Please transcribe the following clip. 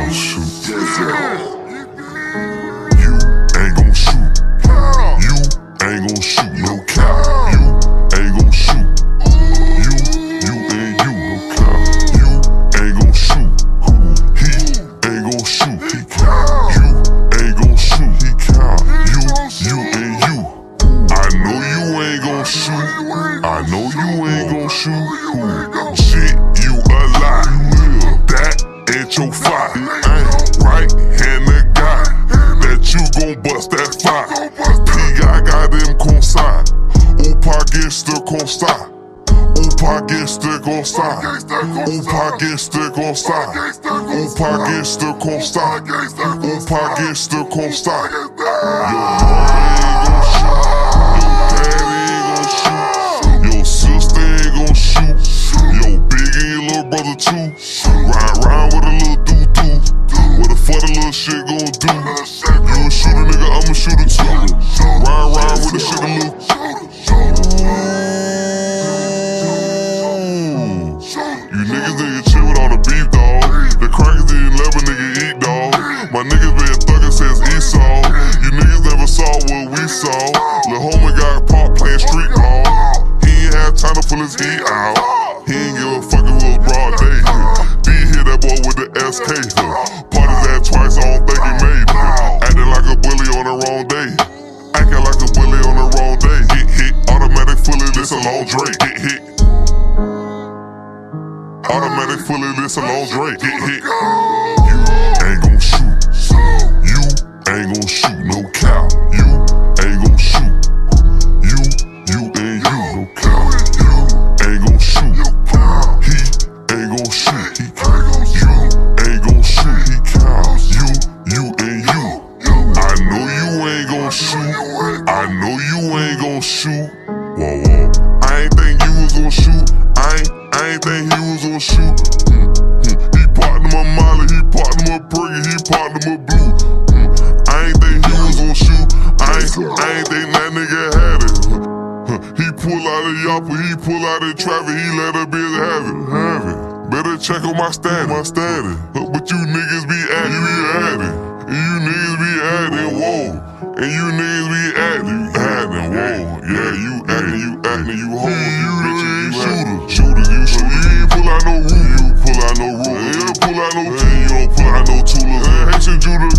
gon' shoot. You ain't gon' shoot. You ain't gon' shoot, no cap. You ain't gon' shoot. You ain't no cap. You ain't gon' shoot. He ain't gon' shoot. He cap. You ain't gon' shoot. He cap. You ain't you. I know you ain't gon' shoot. I know you ain't gon' shoot. Shit, you a lie. That ain't your fight. Right-handed guy that you gon' bust that fight. P.I. got them conside. O pagueste constar. O pagueste constar. O pagueste constar. O pagueste constar. O pagueste constar. Your mama ain't gon' shoot. Your daddy ain't gon' shoot. Your sister ain't gon' shoot. Your big and your little brother too. Ride around with a little doo-doo. What the fuck the little shit gon' do? You a shooter, nigga, I'm a shooter too. Ride around with the shit a little. You niggas didn't chill with all the beef, dawg. The crackers didn't let a nigga eat, dawg. My niggas been thuggin' since Esau. You niggas never saw what we saw. Lil' homie got caught playing street ball. He ain't had time to pull his heat out. He ain't give a fuck if it was broad day. D hit that boy with the SK. Parties that twice, I don't think he made it. Acting like a bully on the wrong day. Acting like a bully on the wrong day. Hit, automatic fully, this a long Drake. Hit. Automatic fully, this a long Drake. Hit. You ain't gon' shoot. You ain't gon' shoot, no cap. You ain't gon' shoot. You ain't no cap. You ain't gon' shoot. He ain't gon' shoot. He cap. You ain't gon' shoot. He cap. You ain't you. I know you ain't gon' shoot. I know you ain't gon' shoot. Whoa. I ain't think you was gon' shoot. I ain't think he was gon' shoot. He popped him a Molly, he popped him a Briggy, he popped him a Blue. I ain't think he was gon' shoot. I ain't think that nigga had it. He pull out a yapper, he pull out in traffic, he let a bitch have it. Better check on my status. But you niggas be acting, And you niggas be acting, whoa. And you niggas be acting, whoa. Yeah, you acting, you hold, you bitches, shooters, you shoot. You ain't pull out no rule, you pull out no rule. You don't pull out no team, you don't pull out no toolers. Haitian Judah,